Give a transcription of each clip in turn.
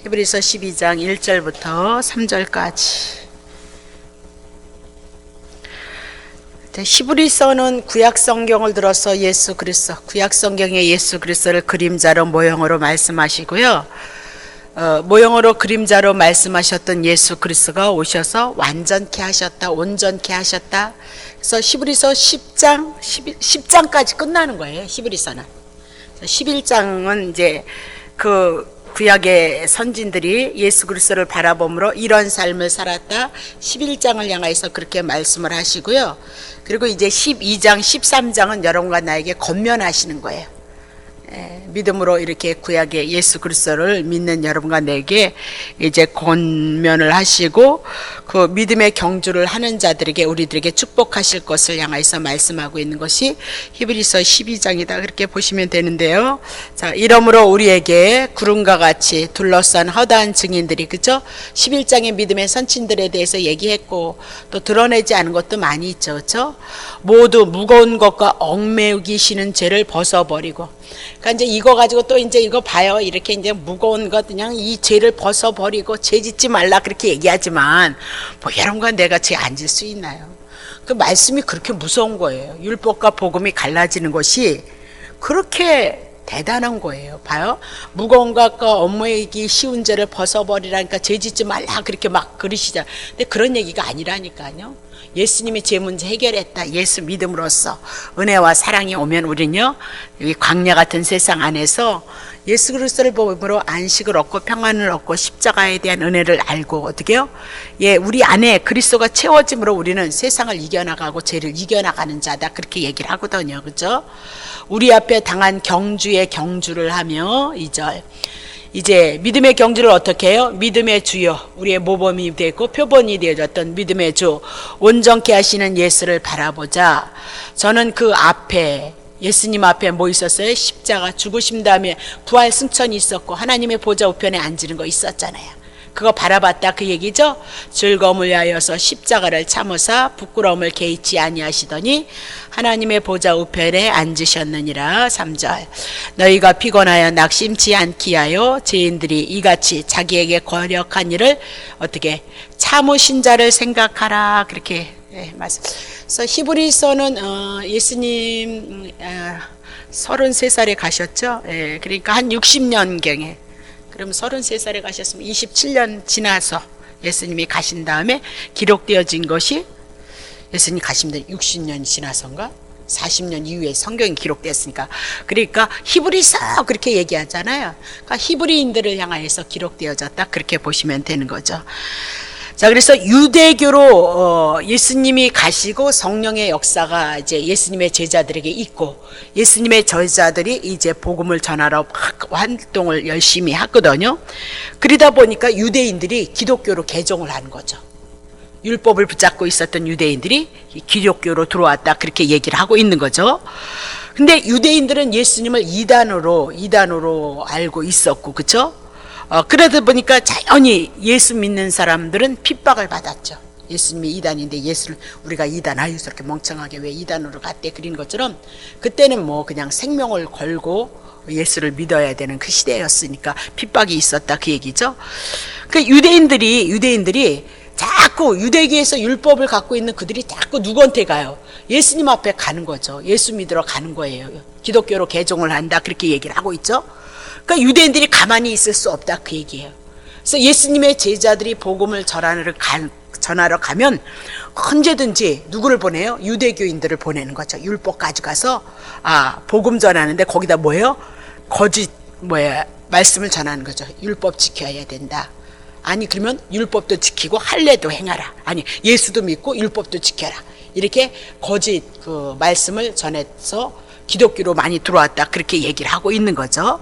히브리서 12장 1절부터 3절까지. 히브리서는 구약 성경을 들어서 예수 그리스도, 구약 성경의 예수 그리스도를 그림자로 모형으로 말씀하시고요. 모형으로 그림자로 말씀하셨던 예수 그리스도가 오셔서 완전케 하셨다, 온전케 하셨다. 그래서 히브리서 10장까지 끝나는 거예요. 히브리서는 11장은 이제 그 구약의 선진들이 예수 그리스도를 바라봄으로 이런 삶을 살았다. 11장을 향해서 그렇게 말씀을 하시고요. 그리고 이제 12장, 13장은 여러분과 나에게 권면하시는 거예요. 믿음으로 이렇게 구약의 예수 그리스도를 믿는 여러분과 내게 이제 권면을 하시고 그 믿음의 경주를 하는 자들에게 우리들에게 축복하실 것을 향해서 말씀하고 있는 것이 히브리서 12장이다 그렇게 보시면 되는데요. 자, 이러므로 우리에게 구름과 같이 둘러싼 허다한 증인들이, 그죠? 11장의 믿음의 선친들에 대해서 얘기했고 또 드러내지 않은 것도 많이 있죠, 그죠? 모두 무거운 것과 얽매이기 싫은 죄를 벗어버리고, 그러니까 이제 이거 가지고 또 이제 이거 봐요. 이렇게 이제 무거운 것 그냥 이 죄를 벗어버리고 죄 짓지 말라 그렇게 얘기하지만 뭐 여러분과 내가 죄 안 질 수 있나요? 그 말씀이 그렇게 무서운 거예요. 율법과 복음이 갈라지는 것이 그렇게 대단한 거예요. 봐요. 무거운 것과 얽매이기 쉬운 죄를 벗어버리라니까 죄 짓지 말라 그렇게 막 그러시잖아요. 근데 그런 얘기가 아니라니까요. 예수님이 죄 문제 해결했다. 예수 믿음으로써 은혜와 사랑이 오면 우리는요, 이 광야 같은 세상 안에서 예수 그리스도를 보므로 안식을 얻고 평안을 얻고 십자가에 대한 은혜를 알고 어떻게요? 예, 우리 안에 그리스도가 채워짐으로 우리는 세상을 이겨나가고 죄를 이겨나가는 자다. 그렇게 얘기를 하거든요. 그죠? 우리 앞에 당한 경주의 경주를 하며 2절. 이제 믿음의 경주를 어떻게 해요? 믿음의 주요, 우리의 모범이 되고 표본이 되어졌던 믿음의 주, 온전케 하시는 예수를 바라보자. 저는 그 앞에, 예수님 앞에 뭐 있었어요? 십자가, 죽으신 다음에 부활 승천이 있었고 하나님의 보좌 우편에 앉는 거 있었잖아요. 그거 바라봤다 그 얘기죠. 즐거움을 위하여서 십자가를 참으사 부끄러움을 개의치 아니하시더니 하나님의 보좌 우편에 앉으셨느니라. 3절. 너희가 피곤하여 낙심치 않기 하여 죄인들이 이같이 자기에게 거력한 일을 어떻게 참으신 자를 생각하라. 그렇게 말씀. 그래서 히브리서는 예수님 33살에 가셨죠. 그러니까 한 60년경에, 그럼 33살에 가셨으면 27년 지나서 예수님이 가신 다음에 기록되어진 것이, 예수님이 가신 데 60년 지나서인가 40년 이후에 성경이 기록되었으니까, 그러니까 히브리서 그렇게 얘기하잖아요. 그러니까 히브리인들을 향하여서 기록되어졌다 그렇게 보시면 되는 거죠. 자, 그래서 유대교로 예수님이 가시고 성령의 역사가 이제 예수님의 제자들에게 있고, 예수님의 제자들이 이제 복음을 전하러 활동을 열심히 하거든요. 그러다 보니까 유대인들이 기독교로 개종을 하는 거죠. 율법을 붙잡고 있었던 유대인들이 기독교로 들어왔다 그렇게 얘기를 하고 있는 거죠. 근데 유대인들은 예수님을 이단으로 알고 있었고, 그렇죠? 그러다 보니까 자연히 예수 믿는 사람들은 핍박을 받았죠. 예수님이 이단인데 예수를 우리가 이단, 아유 저렇게 멍청하게 왜 이단으로 갔대 그린 것처럼, 그때는 뭐 그냥 생명을 걸고 예수를 믿어야 되는 그 시대였으니까 핍박이 있었다 그 얘기죠. 그 유대인들이 자꾸 유대교에서 율법을 갖고 있는 그들이 자꾸 누구한테 가요? 예수님 앞에 가는 거죠. 예수 믿으러 가는 거예요. 기독교로 개종을 한다 그렇게 얘기를 하고 있죠. 그러니까 유대인들이 가만히 있을 수 없다 그 얘기예요. 그래서 예수님의 제자들이 복음을 전하러 가면 언제든지 누구를 보내요? 유대교인들을 보내는 거죠. 율법 가져가서 복음 전하는데 거기다 뭐예요? 거짓 말씀을 전하는 거죠. 율법 지켜야 된다. 아니 그러면 율법도 지키고 할례도 행하라. 아니 예수도 믿고 율법도 지켜라. 이렇게 거짓 그 말씀을 전해서 기독교로 많이 들어왔다 그렇게 얘기를 하고 있는 거죠.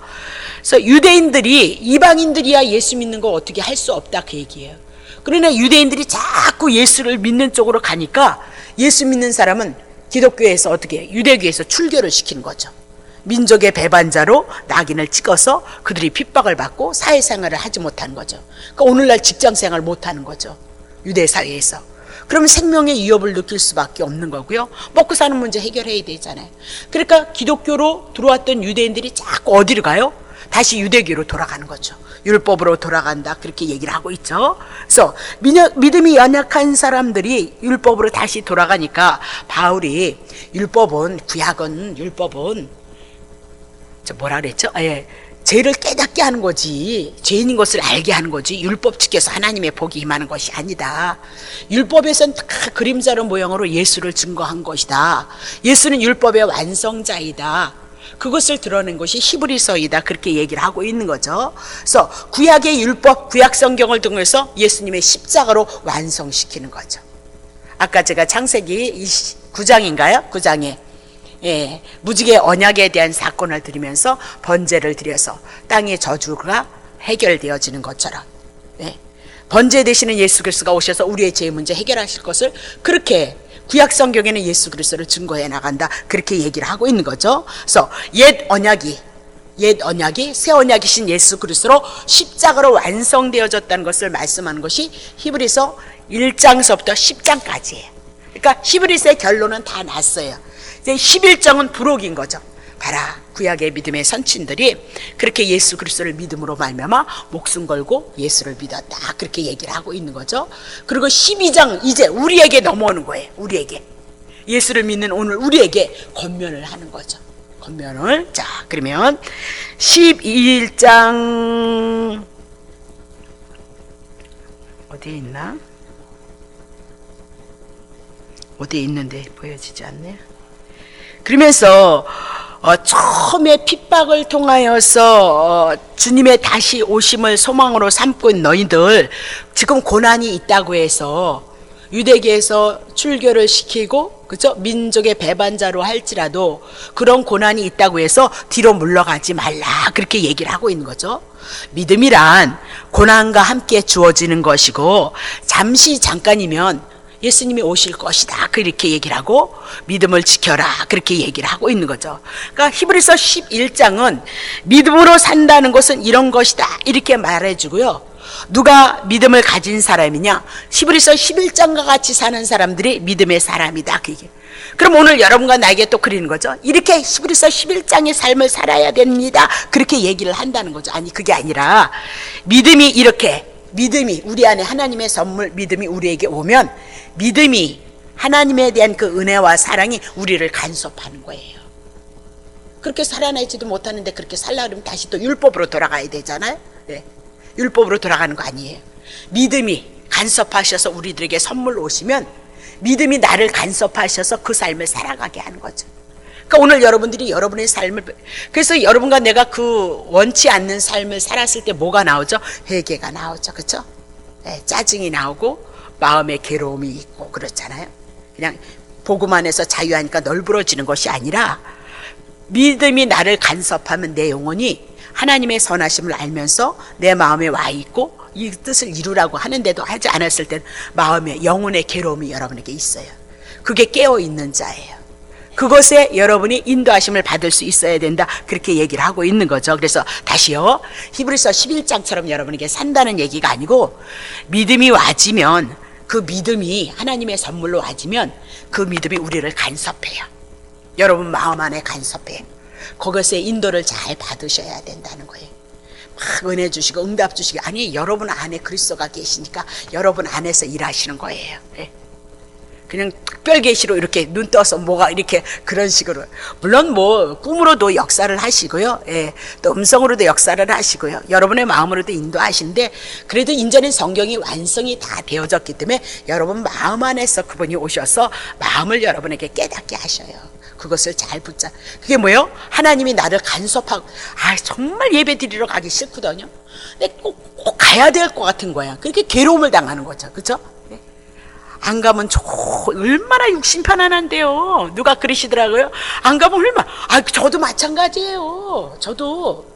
그래서 유대인들이, 이방인들이야 예수 믿는 거 어떻게 할 수 없다 그 얘기예요. 그러나 유대인들이 자꾸 예수를 믿는 쪽으로 가니까 예수 믿는 사람은 기독교에서 어떻게 유대교에서 출교를 시키는 거죠. 민족의 배반자로 낙인을 찍어서 그들이 핍박을 받고 사회생활을 하지 못하는 거죠. 그러니까 오늘날 직장생활 못하는 거죠. 유대 사회에서. 그러면 생명의 위협을 느낄 수밖에 없는 거고요. 먹고 사는 문제 해결해야 되잖아요. 그러니까 기독교로 들어왔던 유대인들이 자꾸 어디로 가요? 다시 유대교로 돌아가는 거죠. 율법으로 돌아간다 그렇게 얘기를 하고 있죠. 그래서 믿음이 연약한 사람들이 율법으로 다시 돌아가니까 바울이 율법은 뭐라 그랬죠? 죄를 깨닫게 하는 거지, 죄인인 것을 알게 하는 거지, 율법 지켜서 하나님의 복이 임하는 것이 아니다. 율법에선 다 그림자로 모형으로 예수를 증거한 것이다. 예수는 율법의 완성자이다. 그것을 드러낸 것이 히브리서이다. 그렇게 얘기를 하고 있는 거죠. 그래서 구약의 율법, 구약 성경을 통해서 예수님의 십자가로 완성시키는 거죠. 아까 제가 창세기 9장인가요? 9장에 무지개 언약에 대한 사건을 드리면서 번제를 드려서 땅의 저주가 해결되어지는 것처럼 번제 되시는 예수 그리스도가 오셔서 우리의 죄 문제 해결하실 것을 그렇게 구약 성경에는 예수 그리스도를 증거해 나간다 그렇게 얘기를 하고 있는 거죠. 그래서 옛 언약이 새 언약이신 예수 그리스도로 십자가로 완성되어졌다는 것을 말씀하는 것이 히브리서 1장서부터 10장까지예요. 그러니까 히브리서의 결론은 다 났어요. 이제 11장은 부록인 거죠. 봐라, 구약의 믿음의 선친들이 그렇게 예수 그리스도를 믿음으로 말미암아 목숨 걸고 예수를 믿었다 그렇게 얘기를 하고 있는 거죠. 그리고 12장 이제 우리에게 넘어오는 거예요. 우리에게 예수를 믿는 오늘 우리에게 권면을 하는 거죠. 권면을. 자, 그러면 11장 어디에 있나? 어디에 있는데 보여지지 않네요. 그러면서 처음에 핍박을 통하여서 주님의 다시 오심을 소망으로 삼고 있는 너희들, 지금 고난이 있다고 해서 유대계에서 출교를 시키고 그죠? 민족의 배반자로 할지라도 그런 고난이 있다고 해서 뒤로 물러가지 말라 그렇게 얘기를 하고 있는 거죠. 믿음이란 고난과 함께 주어지는 것이고 잠시 잠깐이면 예수님이 오실 것이다 그렇게 얘기를 하고 믿음을 지켜라 그렇게 얘기를 하고 있는 거죠. 그러니까 히브리서 11장은 믿음으로 산다는 것은 이런 것이다 이렇게 말해주고요. 누가 믿음을 가진 사람이냐? 히브리서 11장과 같이 사는 사람들이 믿음의 사람이다. 그게. 그럼 오늘 여러분과 나에게 또 그리는 거죠. 이렇게 히브리서 11장의 삶을 살아야 됩니다. 그렇게 얘기를 한다는 거죠. 아니 그게 아니라 믿음이 우리 안에 하나님의 선물 믿음이 우리에게 오면 믿음이 하나님에 대한 그 은혜와 사랑이 우리를 간섭하는 거예요. 그렇게 살아나지도 못하는데 그렇게 살라 그러면 다시 또 율법으로 돌아가야 되잖아요. 네. 율법으로 돌아가는 거 아니에요. 믿음이 간섭하셔서 우리들에게 선물 오시면 믿음이 나를 간섭하셔서 그 삶을 살아가게 하는 거죠. 그러니까 오늘 여러분들이 여러분의 삶을, 그래서 여러분과 내가 그 원치 않는 삶을 살았을 때 뭐가 나오죠? 회개가 나오죠. 그렇죠? 네, 짜증이 나오고 마음의 괴로움이 있고 그렇잖아요. 그냥 복음 안에서 자유하니까 널브러지는 것이 아니라 믿음이 나를 간섭하면 내 영혼이 하나님의 선하심을 알면서 내 마음에 와 있고 이 뜻을 이루라고 하는데도 하지 않았을 땐 마음의 영혼의 괴로움이 여러분에게 있어요. 그게 깨어있는 자예요. 그것에 여러분이 인도하심을 받을 수 있어야 된다 그렇게 얘기를 하고 있는 거죠. 그래서 다시요, 히브리서 11장처럼 여러분에게 산다는 얘기가 아니고 믿음이 와지면 그 믿음이 하나님의 선물로 와지면 그 믿음이 우리를 간섭해요. 여러분 마음 안에 간섭해요. 그것의 인도를 잘 받으셔야 된다는 거예요. 막 은혜 주시고 응답 주시고, 아니 여러분 안에 그리스도가 계시니까 여러분 안에서 일하시는 거예요. 그냥 특별 계시로 이렇게 눈 떠서 뭐가 이렇게 그런 식으로, 물론 뭐 꿈으로도 역사를 하시고요, 또 음성으로도 역사를 하시고요, 여러분의 마음으로도 인도하시는데, 그래도 이제는 성경이 완성이 다 되어졌기 때문에 여러분 마음 안에서 그분이 오셔서 마음을 여러분에게 깨닫게 하셔요. 그것을 잘 붙잡. 그게 뭐예요? 하나님이 나를 간섭하고, 정말 예배 드리러 가기 싫거든요. 근데 꼭 가야 될 것 같은 거야. 그렇게 괴로움을 당하는 거죠. 그렇죠? 안 가면 얼마나 육신 편안한데요. 누가 그러시더라고요. 안 가면 얼마나. 저도 마찬가지예요. 저도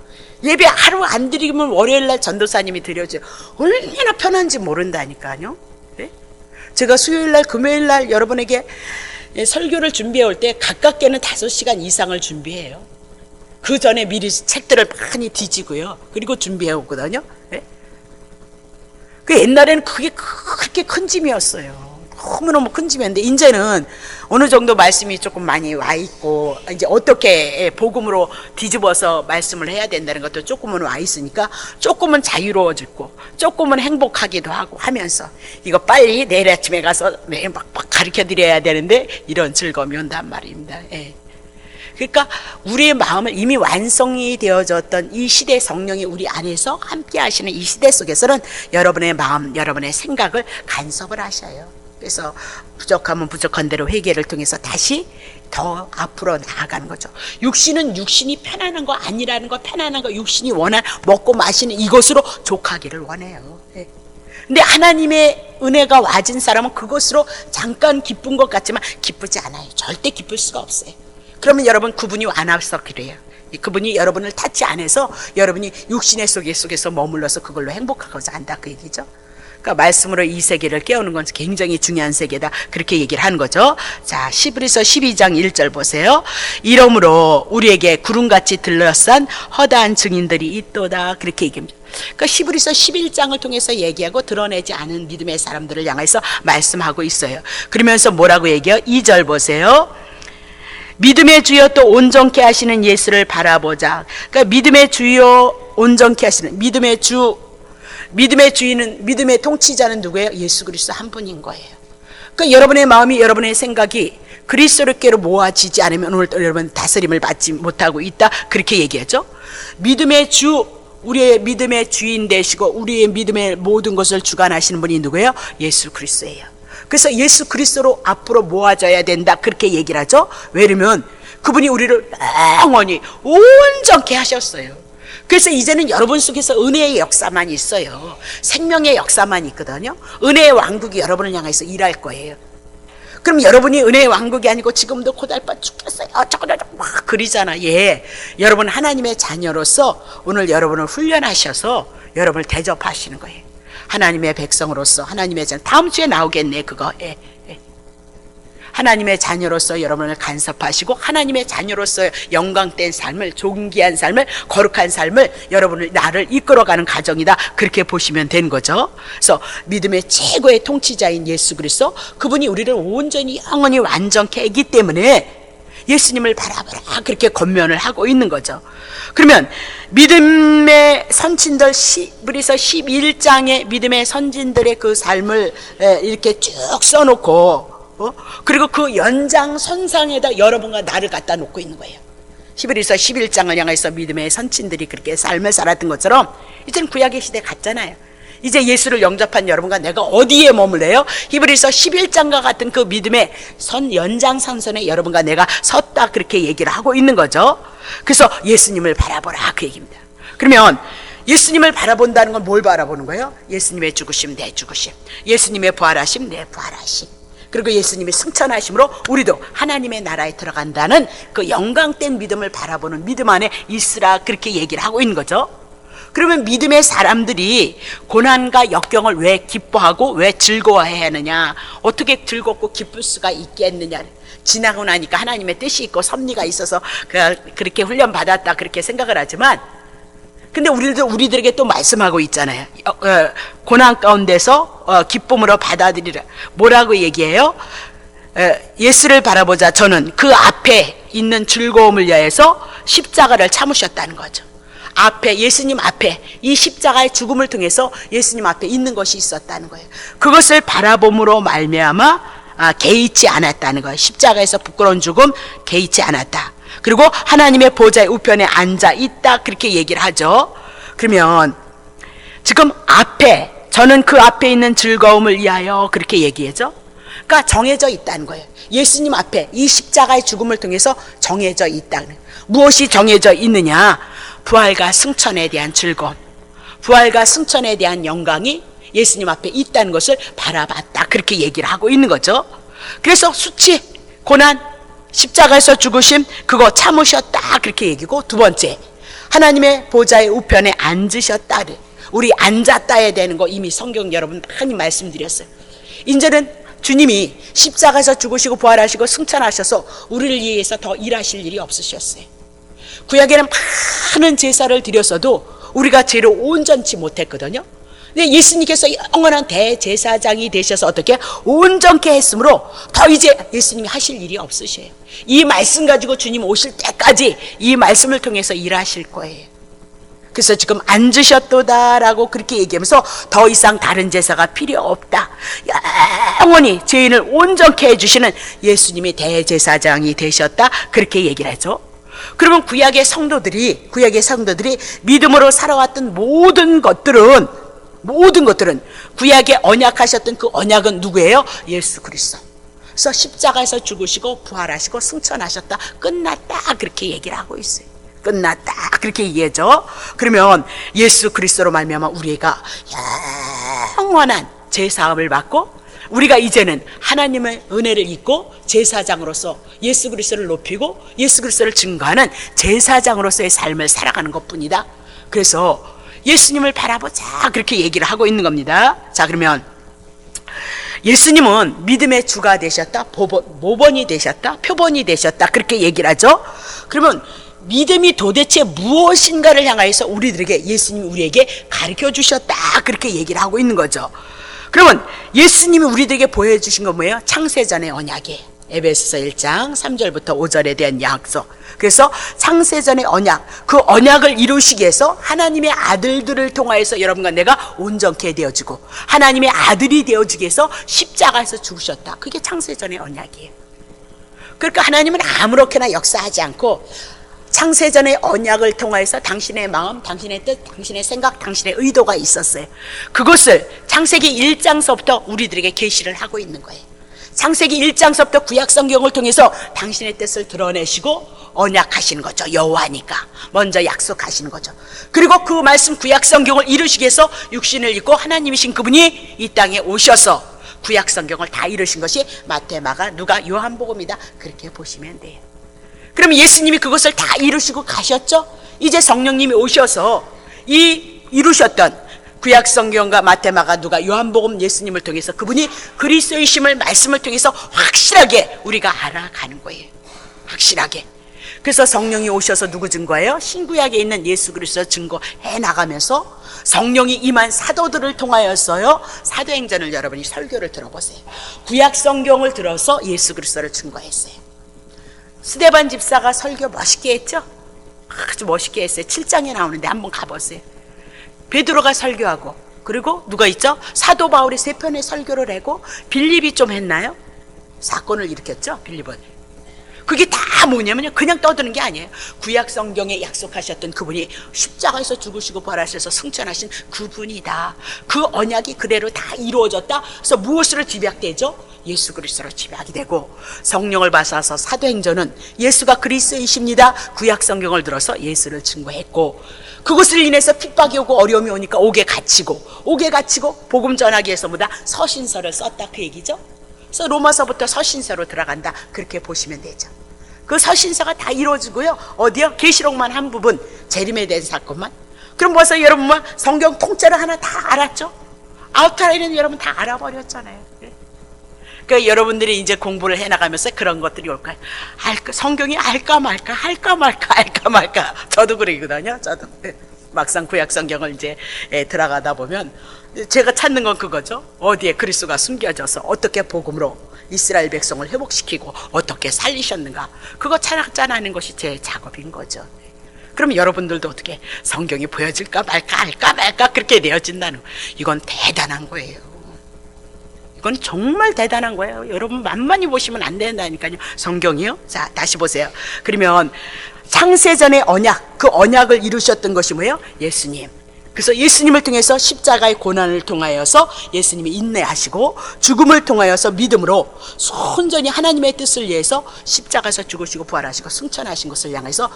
예배 하루 안 드리면 월요일날 전도사님이 드려줘요. 얼마나 편한지 모른다니까요. 네? 제가 수요일날 금요일날 여러분에게 설교를 준비해 올 때 가깝게는 5시간 이상을 준비해요. 그 전에 미리 책들을 많이 뒤지고요. 그리고 준비해 오거든요. 네? 그 옛날에는 그게 그렇게 큰 짐이었어요. 너무너무 큰 집이었는데 이제는 어느 정도 말씀이 조금 많이 와 있고 이제 어떻게 복음으로 뒤집어서 말씀을 해야 된다는 것도 조금은 와 있으니까 조금은 자유로워지고 조금은 행복하기도 하고 하면서 이거 빨리 내일 아침에 가서 매일 막 가르쳐 드려야 되는데 이런 즐거움이 온단 말입니다. 예. 그러니까 우리의 마음을 이미 완성이 되어졌던 이 시대 성령이 우리 안에서 함께 하시는 이 시대 속에서는 여러분의 마음, 여러분의 생각을 간섭을 하셔요. 그래서 부족하면 부족한 대로 회개를 통해서 다시 더 앞으로 나아가는 거죠. 육신은 육신이 편안한 거 아니라는 거, 편안한 거, 육신이 원한 먹고 마시는 이것으로 족하기를 원해요. 네. 근데 하나님의 은혜가 와진 사람은 그것으로 잠깐 기쁜 것 같지만 기쁘지 않아요. 절대 기쁠 수가 없어요. 그러면 여러분 그분이 안 와서 그래요. 그분이 여러분을 타치 안 해서 여러분이 육신의 속에서 머물러서 그걸로 행복하고자 한다 그 얘기죠. 그러니까 말씀으로 이 세계를 깨우는 건 굉장히 중요한 세계다 그렇게 얘기를 하는 거죠. 자, 히브리서 12장 1절 보세요. 이러므로 우리에게 구름같이 들러싼 허다한 증인들이 있도다 그렇게 얘기합니다. 그러니까 히브리서 11장을 통해서 얘기하고 드러내지 않은 믿음의 사람들을 향해서 말씀하고 있어요. 그러면서 뭐라고 얘기해요? 2절 보세요. 믿음의 주여 또 온전케 하시는 예수를 바라보자. 그러니까 믿음의 주여 온전케 하시는 믿음의 주인은 믿음의 통치자는 누구예요? 예수 그리스도 한 분인 거예요. 그러니까 여러분의 마음이 여러분의 생각이 그리스도께로 모아지지 않으면 오늘 여러분 다스림을 받지 못하고 있다 그렇게 얘기하죠. 믿음의 주 우리의 믿음의 주인 되시고 우리의 믿음의 모든 것을 주관하시는 분이 누구예요? 예수 그리스도예요. 그래서 예수 그리스도로 앞으로 모아져야 된다 그렇게 얘기를 하죠. 왜냐면 그분이 우리를 영원히 온전케 하셨어요. 그래서 이제는 여러분 속에서 은혜의 역사만 있어요. 생명의 역사만 있거든요. 은혜의 왕국이 여러분을 향해서 일할 거예요. 그럼 여러분이 은혜의 왕국이 아니고 지금도 고달파 죽겠어요 저거저거 막 그러잖아. 예, 여러분 하나님의 자녀로서 오늘 여러분을 훈련하셔서 여러분을 대접하시는 거예요. 하나님의 백성으로서 하나님의 자녀 다음 주에 나오겠네 그거. 예. 하나님의 자녀로서 여러분을 간섭하시고 하나님의 자녀로서 영광된 삶을 존귀한 삶을 거룩한 삶을 여러분을 나를 이끌어가는 가정이다 그렇게 보시면 되는 거죠. 그래서 믿음의 최고의 통치자인 예수 그리스도 그분이 우리를 온전히 영원히 완전케 하기 때문에 예수님을 바라보라 그렇게 권면을 하고 있는 거죠. 그러면 믿음의 선진들 히브리서 11장의 믿음의 선진들의 그 삶을 이렇게 쭉 써놓고 그리고 그 연장선상에다 여러분과 나를 갖다 놓고 있는 거예요. 히브리서 11장을 향해서 믿음의 선친들이 그렇게 삶을 살았던 것처럼 이제는 구약의 시대 갔잖아요. 이제 예수를 영접한 여러분과 내가 어디에 머물래요? 히브리서 11장과 같은 그 믿음의 연장선선에 여러분과 내가 섰다 그렇게 얘기를 하고 있는 거죠. 그래서 예수님을 바라보라 그 얘기입니다. 그러면 예수님을 바라본다는 건 뭘 바라보는 거예요? 예수님의 죽으심 내 죽으심, 예수님의 부활하심 내 부활하심, 그리고 예수님의 승천하심으로 우리도 하나님의 나라에 들어간다는 그 영광된 믿음을 바라보는 믿음 안에 있으라 그렇게 얘기를 하고 있는 거죠. 그러면 믿음의 사람들이 고난과 역경을 왜 기뻐하고 왜 즐거워해야 하느냐, 어떻게 즐겁고 기쁠 수가 있겠느냐, 지나고 나니까 하나님의 뜻이 있고 섭리가 있어서 그렇게 훈련받았다 그렇게 생각을 하지만, 근데 우리들에게 또 말씀하고 있잖아요. 고난 가운데서 기쁨으로 받아들이라. 뭐라고 얘기해요? 예수를 바라보자. 저는 그 앞에 있는 즐거움을 위하여서 십자가를 참으셨다는 거죠. 앞에, 예수님 앞에 이 십자가의 죽음을 통해서 예수님 앞에 있는 것이 있었다는 거예요. 그것을 바라봄으로 말미암아 개의치 않았다는 거예요. 십자가에서 부끄러운 죽음 개의치 않았다. 그리고 하나님의 보좌의 우편에 앉아 있다 그렇게 얘기를 하죠. 그러면 지금 앞에, 저는 그 앞에 있는 즐거움을 위하여 그렇게 얘기하죠. 그러니까 정해져 있다는 거예요. 예수님 앞에 이 십자가의 죽음을 통해서 정해져 있다는 거예요. 무엇이 정해져 있느냐? 부활과 승천에 대한 즐거움, 부활과 승천에 대한 영광이 예수님 앞에 있다는 것을 바라봤다 그렇게 얘기를 하고 있는 거죠. 그래서 수치, 고난, 십자가에서 죽으심 그거 참으셨다 그렇게 얘기고, 두 번째 하나님의 보좌의 우편에 앉으셨다. 우리 앉았다야 되는 거 이미 성경 여러분 많이 말씀드렸어요. 이제는 주님이 십자가에서 죽으시고 부활하시고 승천하셔서 우리를 위해서 더 일하실 일이 없으셨어요. 구약에는 많은 제사를 드렸어도 우리가 죄를 온전치 못했거든요. 근데 예수님께서 영원한 대제사장이 되셔서 어떻게 온전케 했으므로 더 이제 예수님이 하실 일이 없으셔요. 이 말씀 가지고 주님 오실 때까지 이 말씀을 통해서 일하실 거예요. 그래서 지금 앉으셨도다라고 그렇게 얘기하면서 더 이상 다른 제사가 필요 없다. 영원히 죄인을 온전케 해주시는 예수님이 대제사장이 되셨다. 그렇게 얘기를 하죠. 그러면 구약의 성도들이 믿음으로 살아왔던 모든 것들은 구약에 언약하셨던 그 언약은 누구예요? 예수 그리스도. 그래서 십자가에서 죽으시고 부활하시고 승천하셨다. 끝났다. 그렇게 얘기를 하고 있어요. 끝났다. 그렇게 얘기하죠. 그러면 예수 그리스도로 말미암아 우리가 영원한 제사함을 받고 우리가 이제는 하나님의 은혜를 입고 제사장으로서 예수 그리스도를 높이고 예수 그리스도를 증거하는 제사장으로서의 삶을 살아가는 것뿐이다. 그래서 예수님을 바라보자 그렇게 얘기를 하고 있는 겁니다. 자, 그러면 예수님은 믿음의 주가 되셨다, 모본이 되셨다, 표본이 되셨다 그렇게 얘기를 하죠. 그러면 믿음이 도대체 무엇인가를 향하여서 우리들에게 예수님이 우리에게 가르쳐 주셨다 그렇게 얘기를 하고 있는 거죠. 그러면 예수님이 우리들에게 보여주신 건 뭐예요? 창세전의 언약이에요. 에베소서 1장 3절부터 5절에 대한 약속. 그래서 창세전의 언약, 그 언약을 이루시기 위해서 하나님의 아들들을 통하여서 여러분과 내가 온전케 되어지고 하나님의 아들이 되어지기 위해서 십자가에서 죽으셨다. 그게 창세전의 언약이에요. 그러니까 하나님은 아무렇게나 역사하지 않고 창세전의 언약을 통하여서 당신의 마음, 당신의 뜻, 당신의 생각, 당신의 의도가 있었어요. 그것을 창세기 1장서부터 우리들에게 계시를 하고 있는 거예요. 창세기 1장서부터 구약성경을 통해서 당신의 뜻을 드러내시고 언약하시는 거죠. 여호와니까 먼저 약속하시는 거죠. 그리고 그 말씀 구약성경을 이루시기 위해서 육신을 입고 하나님이신 그분이 이 땅에 오셔서 구약성경을 다 이루신 것이 마태, 마가, 누가, 요한복음이다. 그렇게 보시면 돼요. 그럼 예수님이 그것을 다 이루시고 가셨죠? 이제 성령님이 오셔서 이 이루셨던 구약성경과 마태, 마가, 누가, 요한복음 예수님을 통해서 그분이 그리스도이심을 말씀을 통해서 확실하게 우리가 알아가는 거예요. 확실하게. 그래서 성령이 오셔서 누구 증거예요? 신구약에 있는 예수 그리스도 증거해 나가면서 성령이 임한 사도들을 통하여서요. 사도행전을 여러분이 설교를 들어보세요. 구약성경을 들어서 예수 그리스도를 증거했어요. 스데반 집사가 설교 멋있게 했죠? 아주 멋있게 했어요. 7장에 나오는데 한번 가보세요. 베드로가 설교하고 그리고 누가 있죠? 사도 바울이 3편의 설교를 하고 빌립이 좀 했나요? 사건을 일으켰죠? 빌립은. 그게 다 뭐냐면요, 그냥 떠드는 게 아니에요. 구약 성경에 약속하셨던 그분이 십자가에서 죽으시고 부활하셔서 승천하신 그분이다. 그 언약이 그대로 다 이루어졌다. 그래서 무엇으로 집약되죠? 예수 그리스도로 집약이 되고, 성령을 받아서 사도행전은 예수가 그리스도이십니다. 구약 성경을 들어서 예수를 증거했고, 그것을 인해서 핍박이 오고 어려움이 오니까 옥에 갇히고 복음 전하기 위해서 뭐다? 서신서를 썼다, 그 얘기죠. 그래서 로마서부터 서신서로 들어간다, 그렇게 보시면 되죠. 그 서신서가 다 이루어지고요. 어디요? 계시록만 한 부분, 재림에 대한 사건만. 그럼 벌써 여러분 성경 통째로 하나 다 알았죠? 아웃라인은 여러분 다 알아버렸잖아요. 그러니까 여러분들이 이제 공부를 해나가면서 그런 것들이 올 거예요. 성경이 알까 말까. 저도 그러거든요. 저도 막상 구약 성경을 이제 들어가다 보면 제가 찾는 건 그거죠. 어디에 그리스도가 숨겨져서 어떻게 복음으로 이스라엘 백성을 회복시키고 어떻게 살리셨는가, 그거 찾아내는 것이 제 작업인 거죠. 그럼 여러분들도 어떻게 성경이 보여질까 말까, 알까 말까 그렇게 되어진다는, 이건 대단한 거예요. 이건 정말 대단한 거예요. 여러분 만만히 보시면 안 된다니까요, 성경이요. 자, 다시 보세요. 그러면 창세전의 언약, 그 언약을 이루셨던 것이 뭐예요? 예수님. 그래서 예수님을 통해서 십자가의 고난을 통하여서 예수님이 인내하시고, 죽음을 통하여서 믿음으로 순전히 하나님의 뜻을 위해서 십자가에서 죽으시고 부활하시고 승천하신 것을 향해서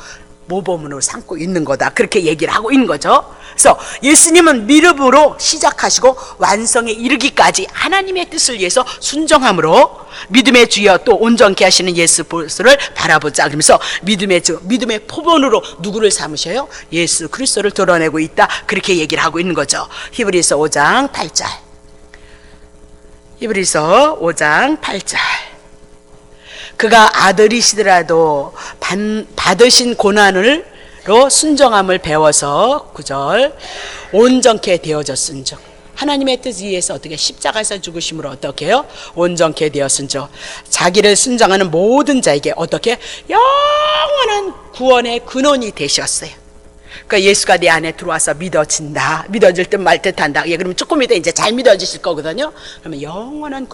모범으로 삼고 있는 거다, 그렇게 얘기를 하고 있는 거죠. 그래서 예수님은 믿음으로 시작하시고 완성에 이르기까지 하나님의 뜻을 위해서 순종함으로 믿음의 주여 또 온전케 하시는 예수 그리스도를 바라보자, 그러면서 믿음의 주, 믿음의 포본으로 누구를 삼으셔요? 예수 그리스도를 드러내고 있다, 그렇게 얘기를 하고 있는 거죠. 히브리서 5장 8절. 히브리서 5장 8절. 그가 아들이시더라도 받으신 고난으로 순정함을 배워서 9절 온전케 되어졌은즉 하나님의 뜻 위해서 어떻게 십자가에서 죽으심으로 어떻게 해요? 온전케 되었은즉 자기를 순종하는 모든 자에게 어떻게 영원한 구원의 근원이 되셨어요. 그러니까 예수가 내 안에 들어와서 믿어진다. 믿어질 듯 말 듯한다. 예, 그러면 조금 이따 이제 잘 믿어지실 거거든요. 그러면 영원한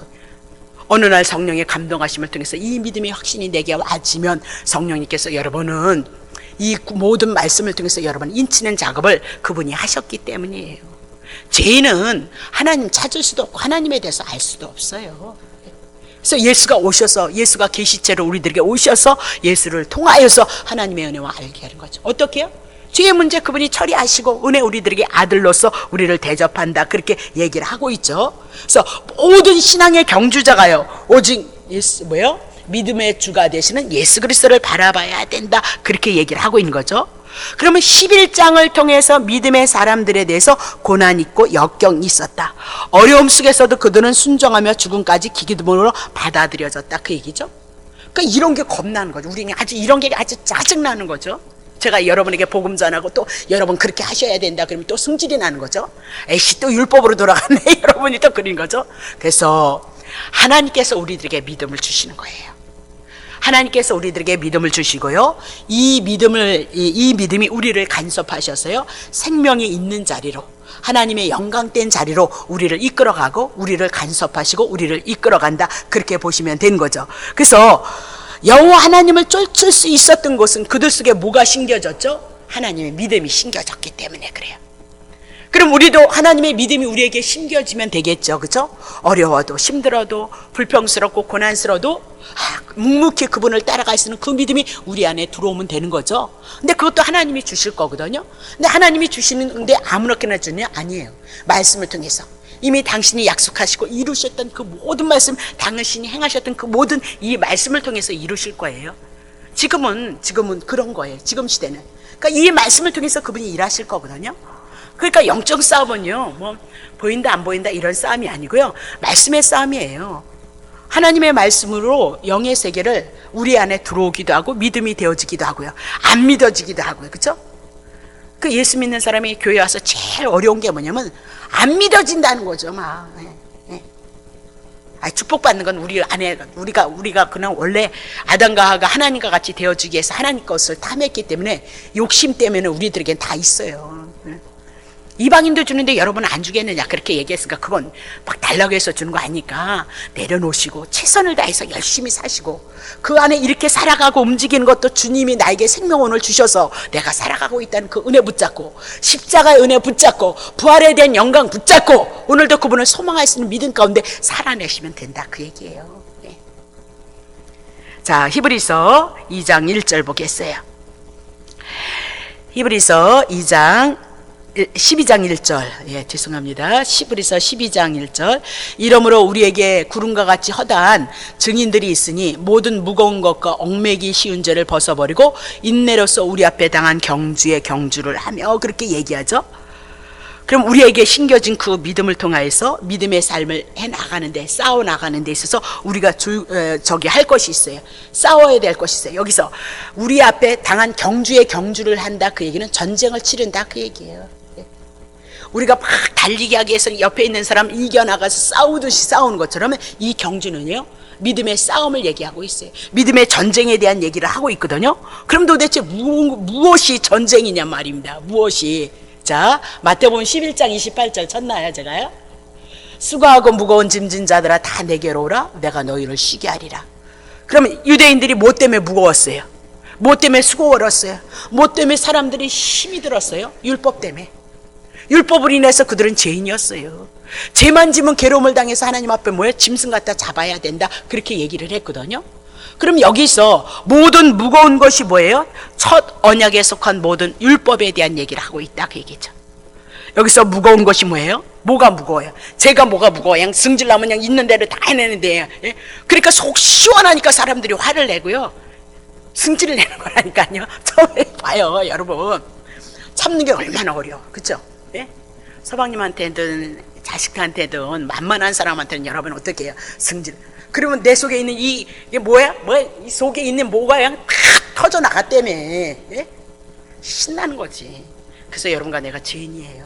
어느 날 성령의 감동하심을 통해서 이 믿음의 확신이 내게 와지면 성령님께서 여러분은 이 모든 말씀을 통해서 여러분 인치는 작업을 그분이 하셨기 때문이에요. 죄인은 하나님 찾을 수도 없고 하나님에 대해서 알 수도 없어요. 그래서 예수가 오셔서 예수가 계시체로 우리들에게 오셔서 예수를 통하여서 하나님의 은혜와 알게 하는 거죠. 어떻게 해요? 죄의 문제 그분이 처리하시고 은혜 우리들에게 아들로서 우리를 대접한다 그렇게 얘기를 하고 있죠. 그래서 모든 신앙의 경주자가요 오직 예수 뭐요? 믿음의 주가 되시는 예수 그리스도를 바라봐야 된다 그렇게 얘기를 하고 있는 거죠. 그러면 11장을 통해서 믿음의 사람들에 대해서 고난 있고 역경이 있었다. 어려움 속에서도 그들은 순종하며 죽음까지 기기드문으로 받아들여졌다 그 얘기죠. 그러니까 이런 게 겁나는 거죠. 우리는 아주 이런 게 아주 짜증나는 거죠. 제가 여러분에게 복음 전하고 또 여러분 그렇게 하셔야 된다 그러면 또 승질이 나는 거죠. 에이씨 또 율법으로 돌아가네 여러분이 또 그린 거죠. 그래서 하나님께서 우리들에게 믿음을 주시는 거예요. 하나님께서 우리들에게 믿음을 주시고요. 이 믿음이 우리를 간섭하셔서요. 생명이 있는 자리로 하나님의 영광된 자리로 우리를 이끌어가고 우리를 간섭하시고 우리를 이끌어간다 그렇게 보시면 되는 거죠. 그래서 여호와 하나님을 쫓을 수 있었던 것은 그들 속에 뭐가 심겨졌죠? 하나님의 믿음이 심겨졌기 때문에 그래요. 그럼 우리도 하나님의 믿음이 우리에게 심겨지면 되겠죠. 그렇죠? 어려워도 힘들어도 불평스럽고 고난스러워도 묵묵히 그분을 따라갈 수 있는 그 믿음이 우리 안에 들어오면 되는 거죠. 근데 그것도 하나님이 주실 거거든요. 근데 하나님이 주시는데 아무렇게나 주냐? 아니에요. 말씀을 통해서 이미 당신이 약속하시고 이루셨던 그 모든 말씀, 당신이 행하셨던 그 모든 이 말씀을 통해서 이루실 거예요. 지금은 그런 거예요. 지금 시대는. 그러니까 이 말씀을 통해서 그분이 일하실 거거든요. 그러니까 영적 싸움은요, 뭐 보인다 안 보인다 이런 싸움이 아니고요, 말씀의 싸움이에요. 하나님의 말씀으로 영의 세계를 우리 안에 들어오기도 하고 믿음이 되어지기도 하고요, 안 믿어지기도 하고요, 그렇죠? 그 예수 믿는 사람이 교회 와서 제일 어려운 게 뭐냐면 안 믿어진다는 거죠, 막. 축복받는 건 우리 안에 우리가 그냥 원래 아담과 하와가 하나님과 같이 되어주기 위해서 하나님 것을 탐했기 때문에 욕심 때문에 우리들에겐 다 있어요. 이방인도 주는데 여러분은 안 주겠느냐 그렇게 얘기했으니까 그건 막 달라고 해서 주는 거 아니까 내려놓으시고 최선을 다해서 열심히 사시고 그 안에 이렇게 살아가고 움직이는 것도 주님이 나에게 생명원을 주셔서 내가 살아가고 있다는 그 은혜 붙잡고 십자가의 은혜 붙잡고 부활에 대한 영광 붙잡고 오늘도 그분을 소망할 수 있는 믿음 가운데 살아내시면 된다 그 얘기예요. 네. 자, 히브리서 2장 1절 보겠어요. 히브리서 12장 1절. 예, 죄송합니다. 히브리서 12장 1절. 이러므로 우리에게 구름과 같이 허다한 증인들이 있으니 모든 무거운 것과 얽매기 쉬운 죄를 벗어버리고 인내로서 우리 앞에 당한 경주의 경주를 하며 그렇게 얘기하죠. 그럼 우리에게 심겨진 그 믿음을 통하여서 믿음의 삶을 해나가는 데 싸워나가는 데 있어서 우리가 할 것이 있어요. 싸워야 될 것이 있어요. 여기서 우리 앞에 당한 경주의 경주를 한다 그 얘기는 전쟁을 치른다 그 얘기예요. 우리가 막 달리게 하기 위해서 옆에 있는 사람 이겨나가서 싸우듯이 싸우는 것처럼 이 경주는요 믿음의 싸움을 얘기하고 있어요. 믿음의 전쟁에 대한 얘기를 하고 있거든요. 그럼 도대체 무엇이 전쟁이냐 말입니다. 무엇이. 자, 마태복음 11장 28절 쳤나요 제가요? 수고하고 무거운 짐진 자들아 다 내게로 오라 내가 너희를 쉬게 하리라. 그러면 유대인들이 뭐 때문에 무거웠어요? 뭐 때문에 수고했어요? 뭐 때문에 사람들이 힘이 들었어요? 율법 때문에. 율법을 인해서 그들은 죄인이었어요. 죄만 지면 괴로움을 당해서 하나님 앞에 뭐예요? 짐승 갖다 잡아야 된다 그렇게 얘기를 했거든요. 그럼 여기서 모든 무거운 것이 뭐예요? 첫 언약에 속한 모든 율법에 대한 얘기를 하고 있다 그 얘기죠. 여기서 무거운 것이 뭐예요? 뭐가 무거워요? 제가 뭐가 무거워요? 그냥 승질나면 그냥 있는 대로 다 해내는데, 예? 그러니까 속 시원하니까 사람들이 화를 내고요 승질을 내는 거라니까요. 처음에 봐요 여러분, 참는 게 얼마나 어려워, 그렇죠? 예? 서방님한테든 자식한테든 만만한 사람한테는 여러분 어떻게 해요? 승질. 그러면 내 속에 있는 이게 뭐야? 이 속에 있는 뭐가 그냥 팍 터져 나갔다며. 예? 신나는 거지. 그래서 여러분과 내가 죄인이에요.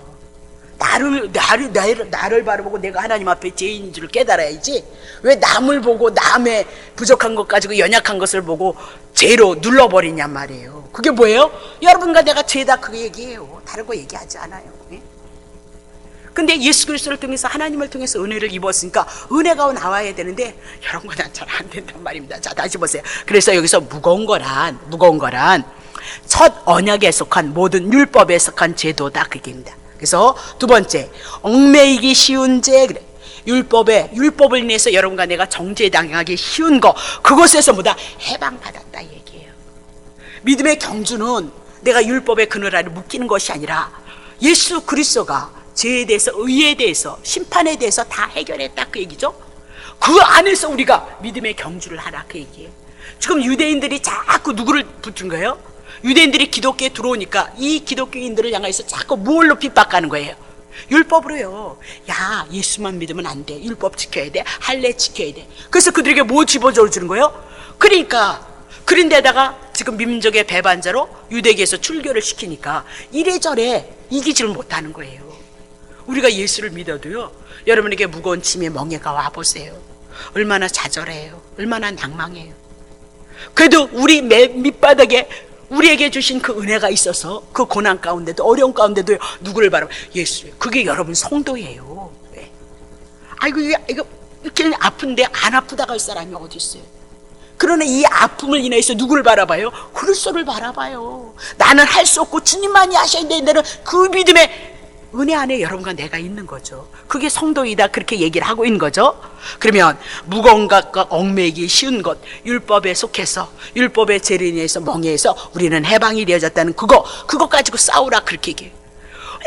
나를 바라보고 내가 하나님 앞에 죄인인 줄 깨달아야지. 왜 남을 보고 남의 부족한 것 가지고 연약한 것을 보고 죄로 눌러버리냔 말이에요. 그게 뭐예요? 여러분과 내가 죄다 그 얘기예요. 다른 거 얘기하지 않아요. 예? 근데 예수 그리스도를 통해서 하나님을 통해서 은혜를 입었으니까 은혜가 나와야 되는데 여러분과 난 잘 안 된단 말입니다. 자, 다시 보세요. 그래서 여기서 무거운 거란 첫 언약에 속한 모든 율법에 속한 제도다 그게입니다. 그래서 두 번째, 얽매이기 쉬운 죄. 그래. 율법을 인해서 여러분과 내가 정죄당하기 쉬운 거, 그것에서 보다 해방받았다 얘기예요. 믿음의 경주는 내가 율법의 그늘 아래 묶이는 것이 아니라 예수 그리스도가 죄에 대해서, 의에 대해서, 심판에 대해서 다 해결했다 그 얘기죠. 그 안에서 우리가 믿음의 경주를 하라 그 얘기예요. 지금 유대인들이 자꾸 누구를 붙은 거예요? 유대인들이 기독교에 들어오니까 이 기독교인들을 향해서 자꾸 뭘로 핍박하는 거예요? 율법으로요. 야, 예수만 믿으면 안 돼. 율법 지켜야 돼. 할례 지켜야 돼. 그래서 그들에게 뭐 집어줘 주는 거예요? 그러니까 그런 데다가 지금 민족의 배반자로 유대계에서 출교를 시키니까 이래저래 이기지를 못하는 거예요. 우리가 예수를 믿어도요, 여러분에게 무거운 짐의 멍에가 와보세요. 얼마나 좌절해요. 얼마나 낭망해요. 그래도 우리 밑바닥에 우리에게 주신 그 은혜가 있어서 그 고난 가운데도, 어려운 가운데도 누구를 바라봐? 예수예요. 그게 여러분 성도예요. 네. 아이고 이거 이렇게 아픈데 안 아프다가 할 사람이 어디 있어요? 그러나 이 아픔을 인해서 누구를 바라봐요? 그리스도를 바라봐요. 나는 할 수 없고 주님만이 하셔야 되는 그 믿음의 은혜 안에 여러분과 내가 있는 거죠. 그게 성도이다 그렇게 얘기를 하고 있는 거죠. 그러면 무거운 것과 얽매이기 쉬운 것, 율법에 속해서 율법의 죄를 인해서 멍해서 우리는 해방이 되어졌다는 그거 가지고 싸우라 그렇게 얘기해요.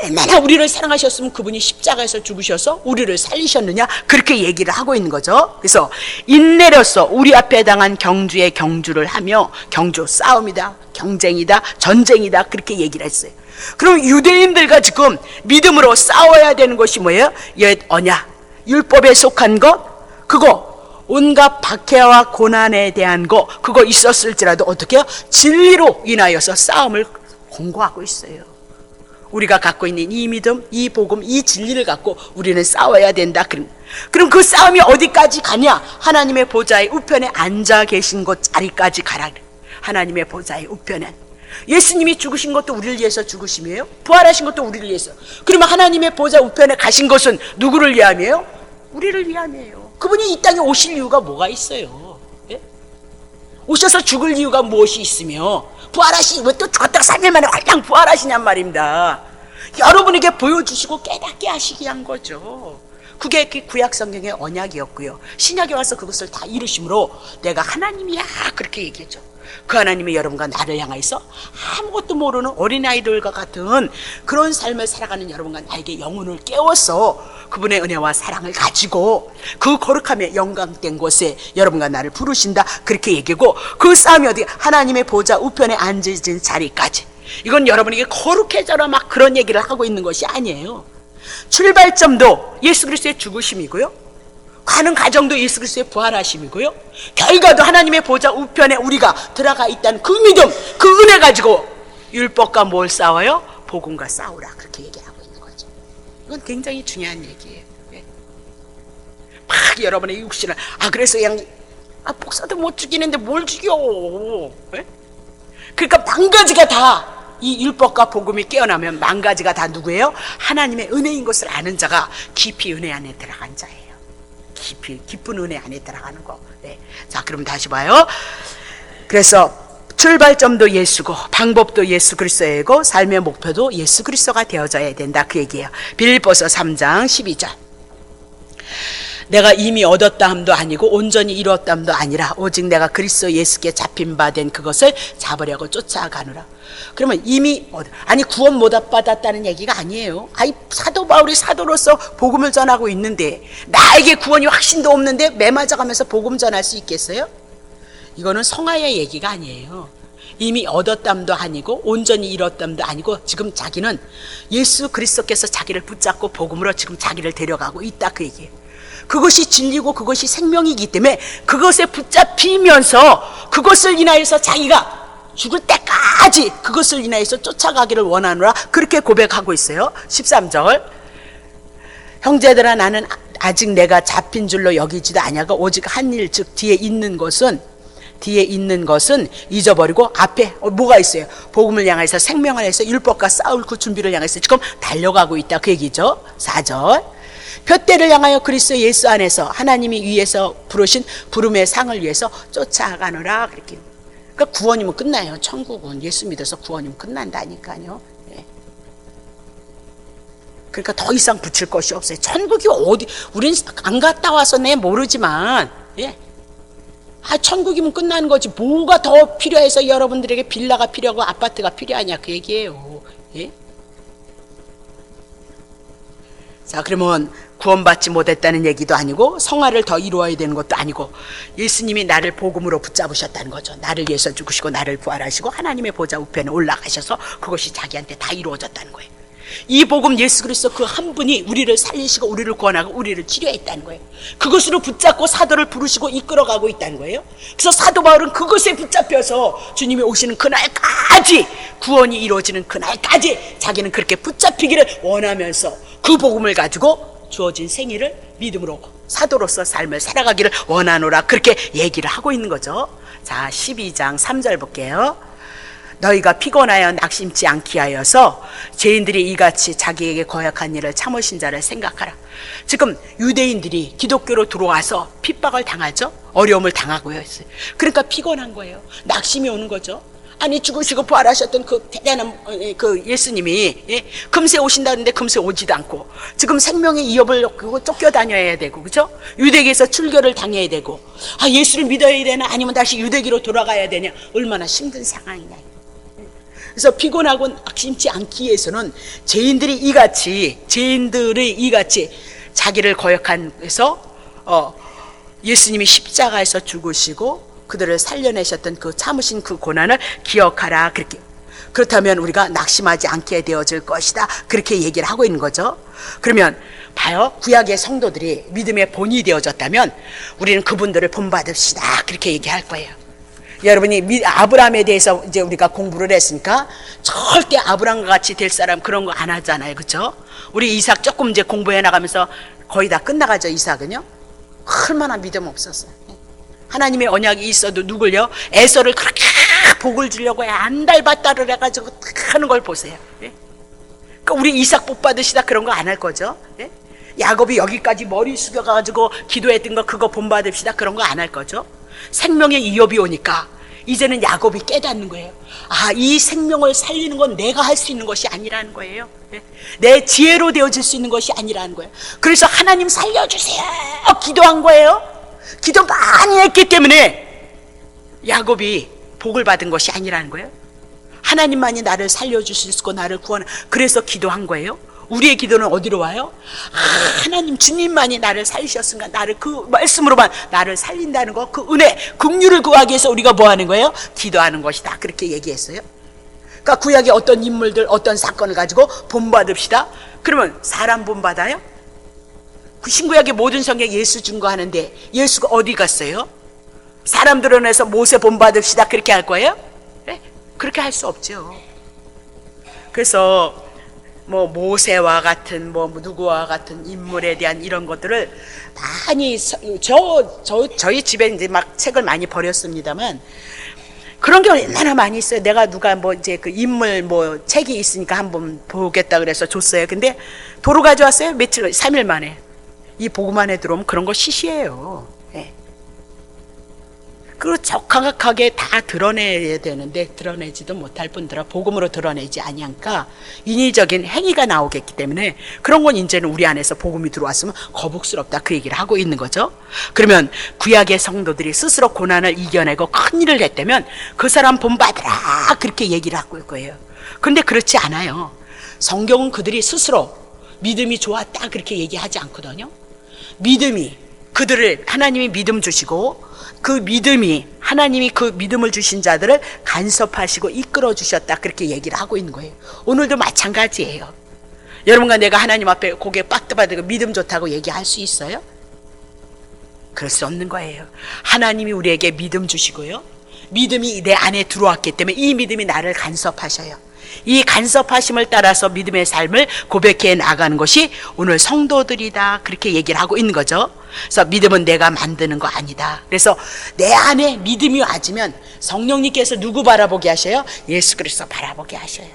얼마나 우리를 사랑하셨으면 그분이 십자가에서 죽으셔서 우리를 살리셨느냐 그렇게 얘기를 하고 있는 거죠. 그래서 인내로서 우리 앞에 당한 경주에 경주를 하며, 경주 싸움이다, 경쟁이다, 전쟁이다 그렇게 얘기를 했어요. 그럼 유대인들과 지금 믿음으로 싸워야 되는 것이 뭐예요? 옛 언약, 율법에 속한 것, 그거 온갖 박해와 고난에 대한 거, 그거 있었을지라도 어떻게 해요? 진리로 인하여서 싸움을 공고하고 있어요. 우리가 갖고 있는 이 믿음, 이 복음, 이 진리를 갖고 우리는 싸워야 된다. 그럼 그 싸움이 어디까지 가냐? 하나님의 보좌의 우편에 앉아 계신 곳 자리까지 가라. 하나님의 보좌의 우편에. 예수님이 죽으신 것도 우리를 위해서 죽으심이에요. 부활하신 것도 우리를 위해서. 그러면 하나님의 보좌 우편에 가신 것은 누구를 위함이에요? 우리를 위함이에요. 그분이 이 땅에 오실 이유가 뭐가 있어요? 예? 오셔서 죽을 이유가 무엇이 있으며, 부활하시니 왜 또 죽었다가 3일 만에 활랑 부활하시냔 말입니다. 여러분에게 보여주시고 깨닫게 하시기 한 거죠. 그게 그 구약 성경의 언약이었고요. 신약에 와서 그것을 다 이루심으로 내가 하나님이야 그렇게 얘기했죠. 그 하나님이 여러분과 나를 향해서 아무것도 모르는 어린아이들과 같은 그런 삶을 살아가는 여러분과 나에게 영혼을 깨워서 그분의 은혜와 사랑을 가지고 그 거룩함에 영광된 곳에 여러분과 나를 부르신다 그렇게 얘기고, 그 싸움이 어디? 하나님의 보좌 우편에 앉으신 자리까지. 이건 여러분에게 거룩해져라 막 그런 얘기를 하고 있는 것이 아니에요. 출발점도 예수 그리스도의 죽으심이고요, 가는 과정도 예수 그리스도의 부활하심이고요, 결과도 하나님의 보좌 우편에 우리가 들어가 있다는 그 믿음, 그 은혜 가지고 율법과 뭘 싸워요? 복음과 싸우라 그렇게 얘기하고 있는 거죠. 이건 굉장히 중요한 얘기예요. 막 여러분의 육신을 그래서 그냥 목사도 못 죽이는데 뭘 죽여? 그러니까 만 가지가 다 이 율법과 복음이 깨어나면 만 가지가 다 누구예요? 하나님의 은혜인 것을 아는 자가 깊이 은혜 안에 들어간 자예요. 깊은 은혜 안에 들어가는 거. 네. 자, 그럼 다시 봐요. 그래서 출발점도 예수고 방법도 예수 그리스도이고 삶의 목표도 예수 그리스도가 되어져야 된다 그 얘기예요. 빌립보서 3장 12절. 내가 이미 얻었다 함도 아니고 온전히 이루었다 함도 아니라 오직 내가 그리스도 예수께 잡힌 바 된 그것을 잡으려고 쫓아가노라. 그러면 이미 구원 못 받았다는 얘기가 아니에요. 사도 바울이 사도로서 복음을 전하고 있는데 나에게 구원이 확신도 없는데 매맞아가면서 복음 전할 수 있겠어요? 이거는 성화의 얘기가 아니에요. 이미 얻었담도 아니고 온전히 이뤘담도 아니고 지금 자기는 예수 그리스도께서 자기를 붙잡고 복음으로 지금 자기를 데려가고 있다 그 얘기예요. 그것이 진리고 그것이 생명이기 때문에 그것에 붙잡히면서 그것을 인하여서 자기가 죽을 때까지 그것을 인하여서 쫓아가기를 원하노라 그렇게 고백하고 있어요. 13절. 형제들아 나는 아직 내가 잡힌 줄로 여기지도 아니하고 오직 한 일 즉 뒤에 있는 것은 잊어버리고 앞에 뭐가 있어요? 복음을 향해서 생명을 해서 율법과 싸울 그 준비를 향해서 지금 달려가고 있다 그 얘기죠. 4절 푯대를 향하여 그리스도 예수 안에서 하나님이 위에서 부르신 부름의 상을 위해서 쫓아가노라 그렇게. 그러니까 구원이면 끝나요. 천국은 예수 믿어서 구원이면 끝난다니까요. 예. 그러니까 더 이상 붙일 것이 없어요. 천국이 어디, 우린 안 갔다 와서 내 모르지만, 예. 천국이면 끝나는 거지. 뭐가 더 필요해서 여러분들에게 빌라가 필요하고 아파트가 필요하냐 그 얘기예요. 예? 자, 그러면 구원받지 못했다는 얘기도 아니고 성화를 더 이루어야 되는 것도 아니고 예수님이 나를 복음으로 붙잡으셨다는 거죠. 나를 위해서 죽으시고 나를 부활하시고 하나님의 보좌 우편에 올라가셔서 그것이 자기한테 다 이루어졌다는 거예요. 이 복음 예수 그리스도 그 한 분이 우리를 살리시고 우리를 구원하고 우리를 치료했다는 거예요. 그것으로 붙잡고 사도를 부르시고 이끌어가고 있다는 거예요. 그래서 사도 바울은 그것에 붙잡혀서 주님이 오시는 그날까지, 구원이 이루어지는 그날까지 자기는 그렇게 붙잡히기를 원하면서 그 복음을 가지고 주어진 생애를 믿음으로 사도로서 삶을 살아가기를 원하노라 그렇게 얘기를 하고 있는 거죠. 자, 12장 3절 볼게요. 너희가 피곤하여 낙심치 않게 하여서 죄인들이 이같이 자기에게 거역한 일을 참으신 자를 생각하라. 지금 유대인들이 기독교로 들어와서 핍박을 당하죠. 어려움을 당하고요 했어요. 그러니까 피곤한 거예요. 낙심이 오는 거죠. 아니 죽으시고 부활하셨던 그 대단한 그 예수님이, 예? 금세 오신다는데 금세 오지도 않고 지금 생명의 위협을 쫓겨다녀야 되고, 그죠? 유대기에서 출교를 당해야 되고, 예수를 믿어야 되나 아니면 다시 유대기로 돌아가야 되냐, 얼마나 힘든 상황이냐. 그래서 피곤하고 낙심치 않기 위해서는 죄인들이 이같이 자기를 거역해서 예수님이 십자가에서 죽으시고 그들을 살려내셨던 그 참으신 그 고난을 기억하라 그렇게. 그렇다면 우리가 낙심하지 않게 되어질 것이다 그렇게 얘기를 하고 있는 거죠. 그러면 봐요, 구약의 성도들이 믿음의 본이 되어졌다면 우리는 그분들을 본받읍시다 그렇게 얘기할 거예요. 여러분이 아브라함에 대해서 이제 우리가 공부를 했으니까 절대 아브라함과 같이 될 사람 그런 거 안 하잖아요, 그렇죠? 우리 이삭 조금 이제 공부해 나가면서 거의 다 끝나가죠. 이삭은요 얼마나 믿음 없었어요. 하나님의 언약이 있어도 누굴요? 에서를 그렇게 복을 주려고 안달받다를 해가지고 하는 걸 보세요. 예? 그러니까 우리 이삭 복 받으시다 그런 거 안 할 거죠. 예? 야곱이 여기까지 머리 숙여가지고 기도했던 거 그거 본받읍시다 그런 거 안 할 거죠. 생명의 위협이 오니까 이제는 야곱이 깨닫는 거예요. 이 생명을 살리는 건 내가 할 수 있는 것이 아니라는 거예요. 내 지혜로 되어질 수 있는 것이 아니라는 거예요. 그래서 하나님 살려주세요 기도한 거예요. 기도 많이 했기 때문에 야곱이 복을 받은 것이 아니라는 거예요. 하나님만이 나를 살려주시고 나를 구원, 그래서 기도한 거예요. 우리의 기도는 어디로 와요? 하나님 주님만이 나를 살리셨으니까 나를 그 말씀으로만 나를 살린다는 거, 그 은혜, 긍휼을 구하기 위해서 우리가 뭐 하는 거예요? 기도하는 것이다 그렇게 얘기했어요. 그러니까 구약의 어떤 인물들, 어떤 사건을 가지고 본받읍시다. 그러면 사람 본받아요? 그 신구약의 모든 성경 예수 증거하는데 예수가 어디 갔어요? 사람 드러내서 모세 본받읍시다 그렇게 할 거예요? 네? 그렇게 할 수 없죠. 그래서 뭐 모세와 같은 뭐 누구와 같은 인물에 대한 이런 것들을 많이 저희 집에 이제 막 책을 많이 버렸습니다만 그런 게 얼마나 많이 있어요. 내가 누가 뭐 이제 그 인물 뭐 책이 있으니까 한번 보겠다 그래서 줬어요. 근데 도로 가져왔어요. 3일 만에. 이 복음 안에 들어오면 그런 거 시시해요. 예. 그리고 정확하게 다 드러내야 되는데 드러내지도 못할 뿐더러 복음으로 드러내지 아니하니까 인위적인 행위가 나오겠기 때문에 그런 건 이제는 우리 안에서 복음이 들어왔으면 거북스럽다 그 얘기를 하고 있는 거죠. 그러면 구약의 성도들이 스스로 고난을 이겨내고 큰 일을 했다면 그 사람 본받으라 그렇게 얘기를 하고 있을 거예요. 그런데 그렇지 않아요. 성경은 그들이 스스로 믿음이 좋았다 그렇게 얘기하지 않거든요. 믿음이 그들을 하나님이 믿음 주시고 그 믿음이 하나님이 그 믿음을 주신 자들을 간섭하시고 이끌어 주셨다 그렇게 얘기를 하고 있는 거예요. 오늘도 마찬가지예요. 여러분과 내가 하나님 앞에 고개 빡뜨받고 믿음 좋다고 얘기할 수 있어요? 그럴 수 없는 거예요. 하나님이 우리에게 믿음 주시고요, 믿음이 내 안에 들어왔기 때문에 이 믿음이 나를 간섭하셔요. 이 간섭하심을 따라서 믿음의 삶을 고백해 나가는 것이 오늘 성도들이다, 그렇게 얘기를 하고 있는 거죠. 그래서 믿음은 내가 만드는 거 아니다. 그래서 내 안에 믿음이 와지면 성령님께서 누구 바라보게 하셔요? 예수 그리스도 바라보게 하셔요.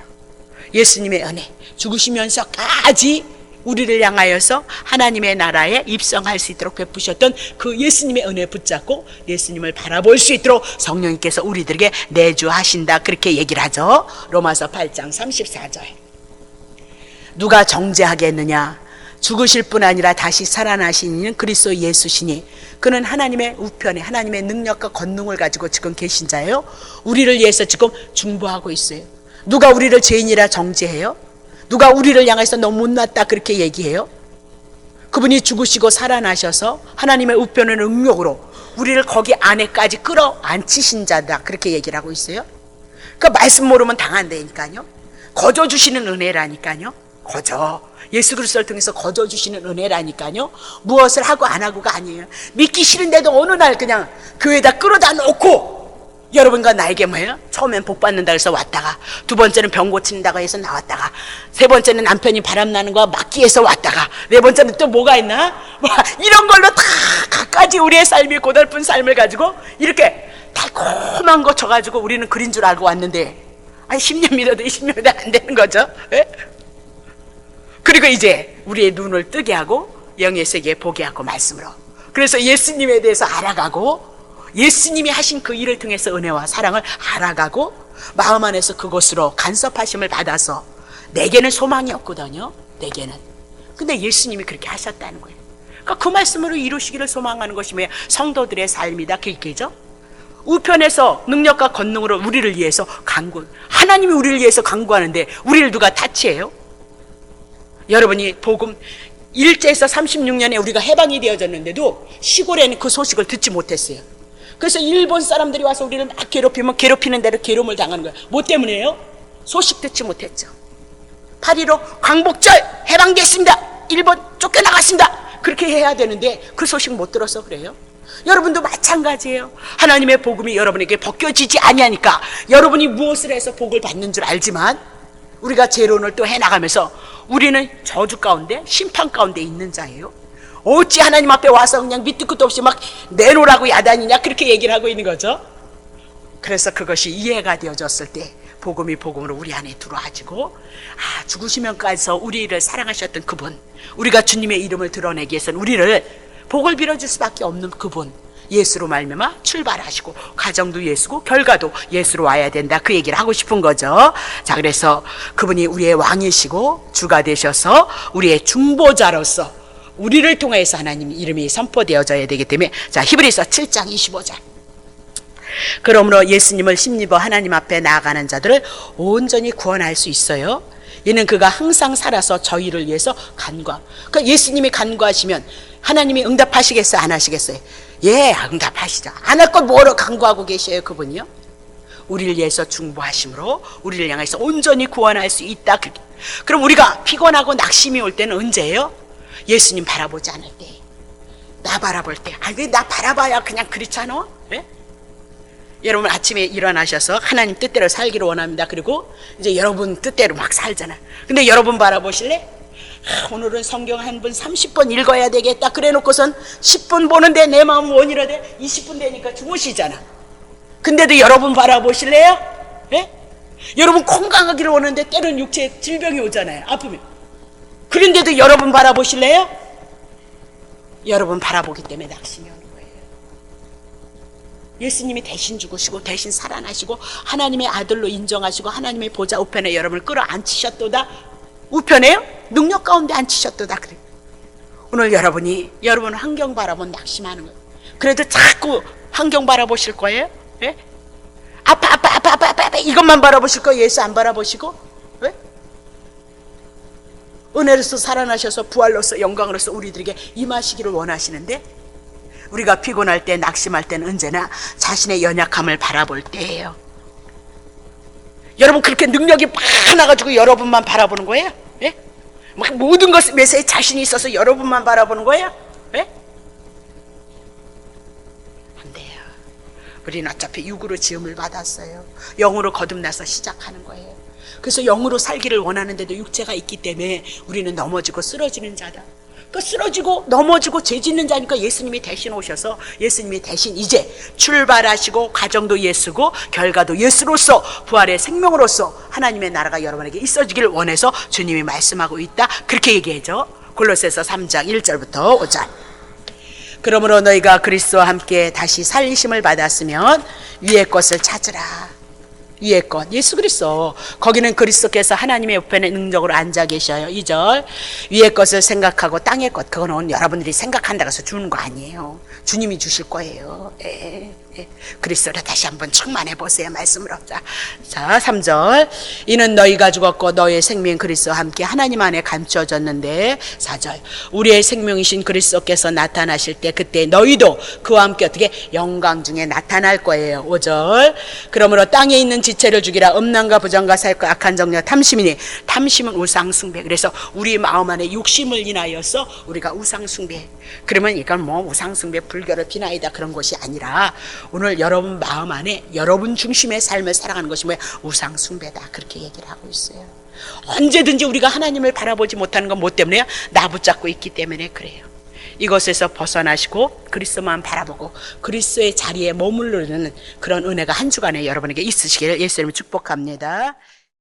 예수님의 은혜, 죽으시면서까지 우리를 향하여서 하나님의 나라에 입성할 수 있도록 베푸셨던 그 예수님의 은혜 붙잡고 예수님을 바라볼 수 있도록 성령님께서 우리들에게 내주하신다, 그렇게 얘기를 하죠. 로마서 8장 34절. 누가 정죄하겠느냐? 죽으실 뿐 아니라 다시 살아나신 이는 그리스도 예수시니 그는 하나님의 우편에 하나님의 능력과 권능을 가지고 지금 계신 자예요. 우리를 위해서 지금 중보하고 있어요. 누가 우리를 죄인이라 정죄해요? 누가 우리를 향해서 너 못났다 그렇게 얘기해요? 그분이 죽으시고 살아나셔서 하나님의 우편의 능력으로 우리를 거기 안에까지 끌어안치신 자다, 그렇게 얘기를 하고 있어요. 그 말씀 모르면 당한다니까요. 거저 주시는 은혜라니까요. 거저, 예수 그리스도를 통해서 거저 주시는 은혜라니까요. 무엇을 하고 안 하고가 아니에요. 믿기 싫은데도 어느 날 그냥 교회에다 끌어다 놓고, 여러분과 나에게 뭐예요? 처음엔 복 받는다 해서 왔다가, 두 번째는 병 고친다고 해서 나왔다가, 세 번째는 남편이 바람나는 거 막기 위해서 왔다가, 네 번째는 또 뭐가 있나? 이런 걸로 다 갖가지 우리의 삶이 고달픈 삶을 가지고 이렇게 달콤한 거 쳐가지고 우리는 그린 줄 알고 왔는데, 10년 믿어도 20년도 안 되는 거죠. 예? 그리고 이제 우리의 눈을 뜨게 하고 영의 세계에 보게 하고 말씀으로, 그래서 예수님에 대해서 알아가고 예수님이 하신 그 일을 통해서 은혜와 사랑을 알아가고 마음 안에서 그것으로 간섭하심을 받아서 내게는 소망이 없거든요. 내게는. 근데 예수님이 그렇게 하셨다는 거예요. 그러니까 그 말씀으로 이루시기를 소망하는 것이 뭐예요? 성도들의 삶이다, 그 얘기죠. 우편에서 능력과 권능으로 우리를 위해서 간구, 하나님이 우리를 위해서 간구하는데 우리를 누가 타치해요? 여러분이 복음 일제에서 36년에 우리가 해방이 되어졌는데도 시골에는 그 소식을 듣지 못했어요. 그래서 일본 사람들이 와서 우리를 막 괴롭히면 괴롭히는 대로 괴로움을 당하는 거예요. 뭐 때문이에요? 소식 듣지 못했죠. 8.15 광복절 해방됐습니다, 일본 쫓겨나갔습니다, 그렇게 해야 되는데 그 소식 못 들어서 그래요. 여러분도 마찬가지예요. 하나님의 복음이 여러분에게 벗겨지지 아니하니까 여러분이 무엇을 해서 복을 받는 줄 알지만 우리가 재론을 또 해나가면서 우리는 저주 가운데 심판 가운데 있는 자예요. 어찌 하나님 앞에 와서 그냥 밑도 끝도 없이 막 내놓으라고 야단이냐, 그렇게 얘기를 하고 있는 거죠. 그래서 그것이 이해가 되어졌을 때 복음이 복음으로 우리 안에 들어와지고, 죽으시면까지 우리를 사랑하셨던 그분, 우리가 주님의 이름을 드러내기 위해서는 우리를 복을 빌어줄 수밖에 없는 그분, 예수로 말미암아 출발하시고 가정도 예수고 결과도 예수로 와야 된다, 그 얘기를 하고 싶은 거죠. 자, 그래서 그분이 우리의 왕이시고 주가 되셔서 우리의 중보자로서 우리를 통해서 하나님 이름이 선포되어져야 되기 때문에, 자, 히브리서 7장 25절. 그러므로 예수님을 힘입어 하나님 앞에 나아가는 자들을 온전히 구원할 수 있어요. 이는 그가 항상 살아서 저희를 위해서 간구하. 그러니까 예수님이 간구하시면 하나님이 응답하시겠어요, 안 하시겠어요? 예, 응답하시죠. 안 할 것 뭐로 간구하고 계셔요, 그분이요? 우리를 위해서 중보하심으로 우리를 향해서 온전히 구원할 수 있다. 그럼 우리가 피곤하고 낙심이 올 때는 언제예요? 예수님 바라보지 않을 때, 나 바라볼 때. 나 바라봐야 그냥 그렇잖아. 네? 여러분 아침에 일어나셔서 하나님 뜻대로 살기를 원합니다. 그리고 이제 여러분 뜻대로 막 살잖아. 근데 여러분 바라보실래? 오늘은 성경 한 번 30번 읽어야 되겠다 그래 놓고선 10분 보는데 내 마음 원이라 돼 20분 되니까 주무시잖아. 근데도 여러분 바라보실래요? 네? 여러분 건강하기를 원하는데 때로는 육체에 질병이 오잖아요, 아프면. 그런데도 여러분 바라보실래요? 여러분 바라보기 때문에 낙심이 오는 거예요. 예수님이 대신 죽으시고 대신 살아나시고 하나님의 아들로 인정하시고 하나님의 보좌 우편에 여러분을 끌어안치셨도다. 우편에요? 능력 가운데 앉히셨도다. 그래. 오늘 여러분 환경 바라보면 낙심하는 거예요. 그래도 자꾸 환경 바라보실 거예요? 예? 아파 이것만 바라보실 거예요? 예수 안 바라보시고? 예? 은혜로서 살아나셔서 부활로서 영광으로서 우리들에게 임하시기를 원하시는데, 우리가 피곤할 때 낙심할 때는 언제나 자신의 연약함을 바라볼 때예요. 여러분 그렇게 능력이 많아가지고 여러분만 바라보는 거예요? 예? 막 모든 것에 자신이 있어서 여러분만 바라보는 거예요? 예? 안 돼요. 우리는 어차피 육으로 지음을 받았어요. 영으로 거듭나서 시작하는 거예요. 그래서 영으로 살기를 원하는데도 육체가 있기 때문에 우리는 넘어지고 쓰러지는 자다. 그 쓰러지고 넘어지고 죄 짓는 자니까 예수님이 대신 오셔서 예수님이 대신 이제 출발하시고 과정도 예수고 결과도 예수로서 부활의 생명으로서 하나님의 나라가 여러분에게 있어지길 원해서 주님이 말씀하고 있다. 그렇게 얘기해죠. 골로새서 3장 1절부터 5절. 그러므로 너희가 그리스도와 함께 다시 살리심을 받았으면 위의 것을 찾으라. 위의 것, 예수 그리스도. 거기는 그리스도께서 하나님의 우편에 능력으로 앉아 계셔요. 2절. 위의 것을 생각하고 땅의 것, 그거는 여러분들이 생각한다고 해서 주는 거 아니에요. 주님이 주실 거예요. 그리스도를 다시 한번 충만해 보세요. 말씀으로. 자, 3절. 이는 너희가 죽었고 너희의 생명 그리스도와 함께 하나님 안에 감추어졌는데. 4절. 우리의 생명이신 그리스도께서 나타나실 때 그때 너희도 그와 함께 어떻게 영광 중에 나타날 거예요. 5절. 그러므로 땅에 있는 지체를 죽이라. 음란과 부정과 사욕과 악한 정력 탐심이니 탐심은 우상 숭배. 그래서 우리 마음 안에 욕심을 인하여서 우리가 우상 숭배. 그러면 이건 뭐 우상 숭배 불교를 비나이다 그런 것이 아니라 오늘 여러분 마음 안에 여러분 중심의 삶을 살아가는 것이 뭐야? 우상 숭배다. 그렇게 얘기를 하고 있어요. 언제든지 우리가 하나님을 바라보지 못하는 건 뭐 때문에요? 나 붙잡고 있기 때문에 그래요. 이것에서 벗어나시고 그리스도만 바라보고 그리스도의 자리에 머무르는 그런 은혜가 한 주간에 여러분에게 있으시기를 예수님을 축복합니다.